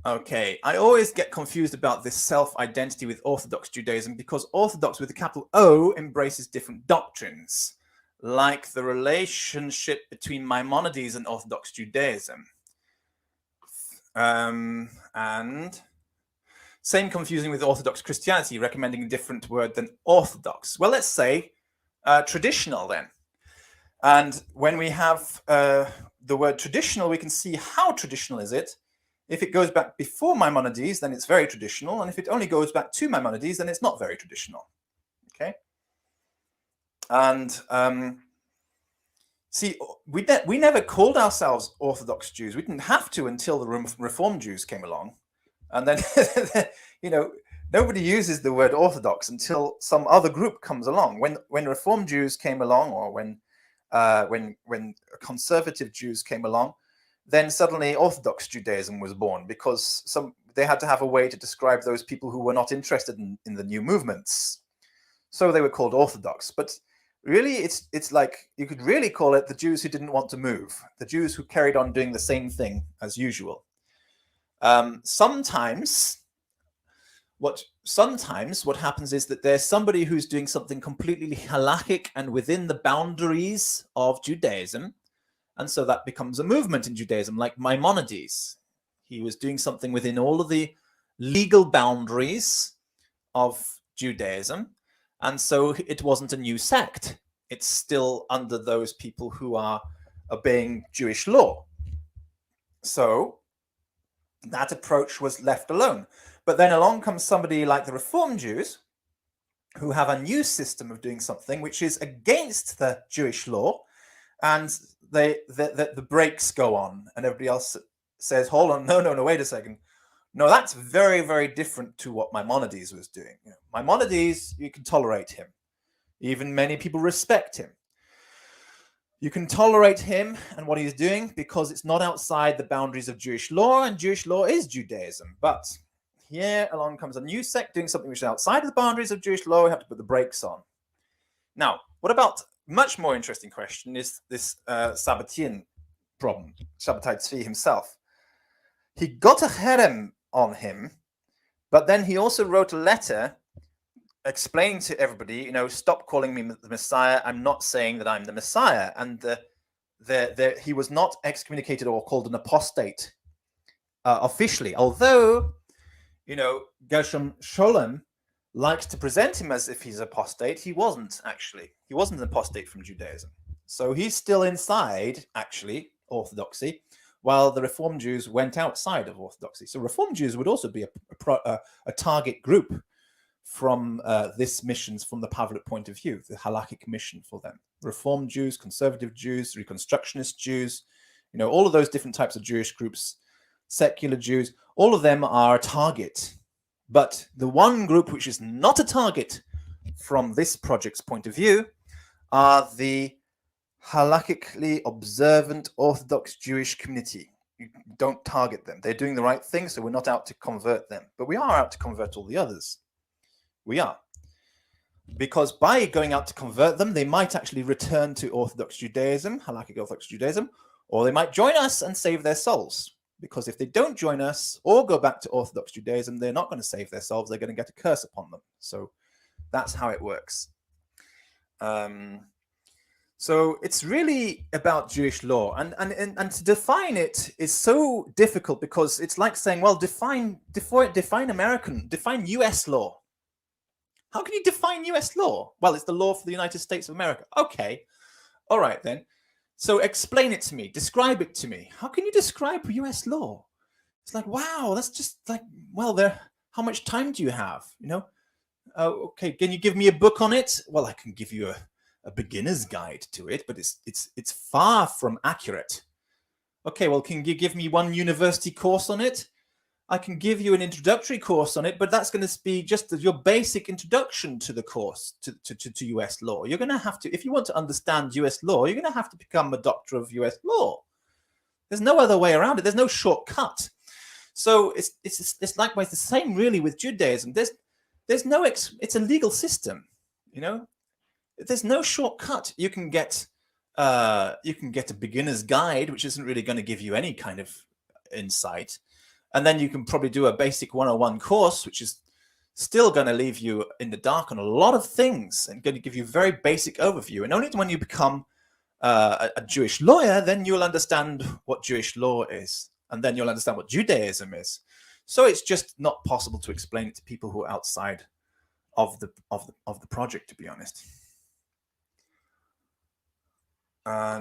Okay, I always get confused about this self-identity with Orthodox Judaism because Orthodox with a capital O embraces different doctrines, like the relationship between Maimonides and Orthodox Judaism. And same confusing with Orthodox Christianity, recommending a different word than Orthodox. Well, let's say traditional then. And when we have the word traditional, we can see how traditional is it. If it goes back before Maimonides, then it's very traditional. And if it only goes back to Maimonides, then it's not very traditional. Okay. And see, we never called ourselves Orthodox Jews. We didn't have to until the Reform Jews came along. And then, nobody uses the word Orthodox until some other group comes along. When Reform Jews came along, or when conservative Jews came along, then suddenly Orthodox Judaism was born, because they had to have a way to describe those people who were not interested in the new movements. So they were called Orthodox. But really, it's like you could really call it the Jews who didn't want to move, the Jews who carried on doing the same thing as usual. Sometimes what happens is that there's somebody who's doing something completely halakhic and within the boundaries of Judaism, and so that becomes a movement in Judaism, like Maimonides. He was doing something within all of the legal boundaries of Judaism, and so it wasn't a new sect. It's still under those people who are obeying Jewish law. So that approach was left alone. But then along comes somebody like the Reform Jews, who have a new system of doing something which is against the Jewish law, and the brakes go on, and everybody else says, hold on, no, wait a second. No, that's very, very different to what Maimonides was doing. Maimonides, you can tolerate him. Even many people respect him. You can tolerate him and what he's doing because it's not outside the boundaries of Jewish law, and Jewish law is Judaism. But here along comes a new sect doing something which is outside of the boundaries of Jewish law. We have to put the brakes on. Now, what about much more interesting question is this Sabbatian problem, Shabbatai Tzvi himself. He got a cherem on him, but then he also wrote a letter explaining to everybody, stop calling me the Messiah. I'm not saying that I'm the Messiah. And he was not excommunicated or called an apostate officially, although, Gershom Scholem likes to present him as if he's apostate. He wasn't, actually. He wasn't an apostate from Judaism. So he's still inside, actually, Orthodoxy, while the Reform Jews went outside of Orthodoxy. So Reform Jews would also be a target group from this missions, from the Pavlik point of view, the halakhic mission for them. Reform Jews, conservative Jews, Reconstructionist Jews, all of those different types of Jewish groups, secular Jews, all of them are a target. But the one group which is not a target from this project's point of view are the halakhically observant Orthodox Jewish community. You don't target them. They're doing the right thing, so we're not out to convert them. But we are out to convert all the others. We are. Because by going out to convert them, they might actually return to Orthodox Judaism, halakhic Orthodox Judaism, or they might join us and save their souls. Because if they don't join us or go back to Orthodox Judaism, they're not going to save their souls. They're going to get a curse upon them. So that's how it works. So it's really about Jewish law. And to define it is so difficult, because it's like saying, well, define US law. How can you define US law? Well, it's the law for the United States of America. Okay. All right, then. So explain it to me. Describe it to me. How can you describe US law? It's like, wow, that's just like, well, how much time do you have? Okay, can you give me a book on it? Well, I can give you a beginner's guide to it, but it's far from accurate. Okay, well, can you give me one university course on it? I can give you an introductory course on it, but that's going to be just your basic introduction to the course, to US law. You're going to have to, if you want to understand US law, you're going to have to become a doctor of US law. There's no other way around it. There's no shortcut. So it's likewise the same really with Judaism. There's no, it's a legal system, There's no shortcut. You can get a beginner's guide, which isn't really going to give you any kind of insight. And then you can probably do a basic 101 course, which is still going to leave you in the dark on a lot of things and going to give you a very basic overview. And only when you become a Jewish lawyer, then you'll understand what Jewish law is, and then you'll understand what Judaism is. So it's just not possible to explain it to people who are outside of the project, to be honest. And